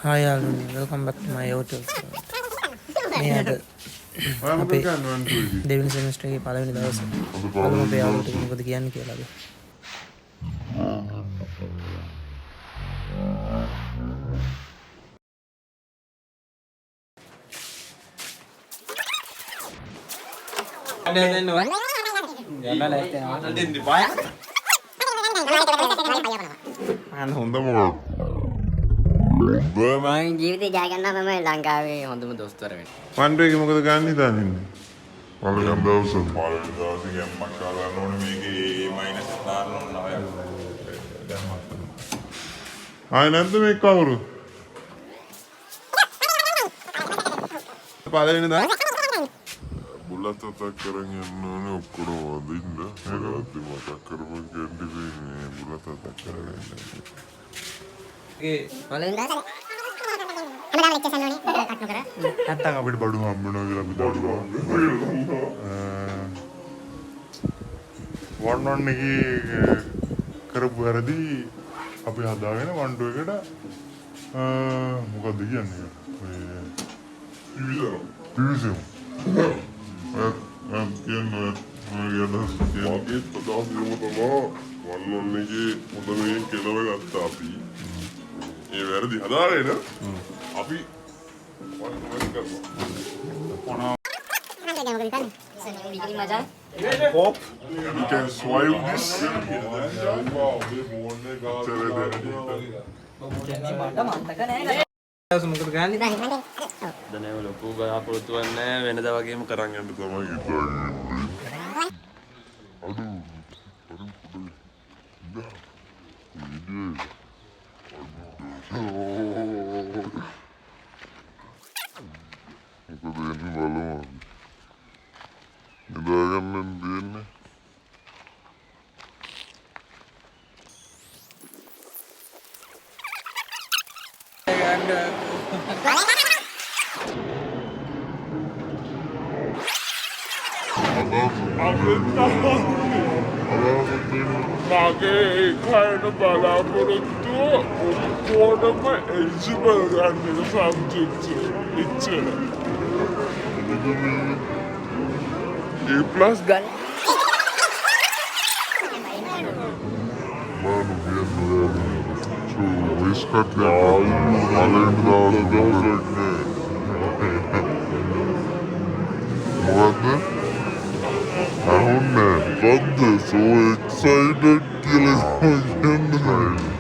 Hi all, welcome back to my YouTube channel. මේ අද අපේ දෙවෙනි සෙමිස්ටර් එකේ පළවෙනි දවසේ බලමු අපේ යාළුවෝ ටික මොකද කියන්නේ කියලාද. මම ජීවිතේ ජය ගන්නවා මම ලංකාවේ හොඳම දොස්තර වෙන්න. වන්ඩුවේ මොකද ගන්න හිතන්නේ? පළවෙනි දවසේ ගැම්මක් ගන්න ඕනේ මේකේ මයිනස් දාන්න ඕන අය. ආය නැද්ද මේ කවුරු? පළවෙනි දා බුලත් අතක් කරන් යන්න ඕනේ ඔක්කොම වදින්න. ඒකත් මතක් කරපන් කැන්ඩි මේ බුලත් අතක් කරගෙන. පළවෙනි දාසේ හැමදාම ලෙක්චර්ස් යන්න ඕනේ කට් නොකර. නැත්තම් අපිට බඩු හම්බ වෙනවා කියලා අපි දන්නවා. වන්වන් එකේ කරපු වැරදි අපි හදාගෙන වන්ඩු එකට මොකක්ද කියන්නේ? පිවිසෙමු. කියන්නේ වන්වන් එකේ මුදලෙන් කෙලව ගත්තා අපි. ඒ වැරදි හදාගෙන අපි Pop, you can swallow this. මොකද ගන්නේ? දැන් ලොකු බලාපොරොත්තු වෙන්නේ වෙනදා වගේම කරන් යන්න තමයි හිතන්නේ. අඩු මගේ කයන බලාපොරොත්තු ඔක්කොටම එලිජිබල් ගන්න සබ්ජෙක්ට් ඉච්චර A+ ගන්න මම කියන්නේ විස්කට් දාලා මොකද්ද I don't know, but they're so excited, killing my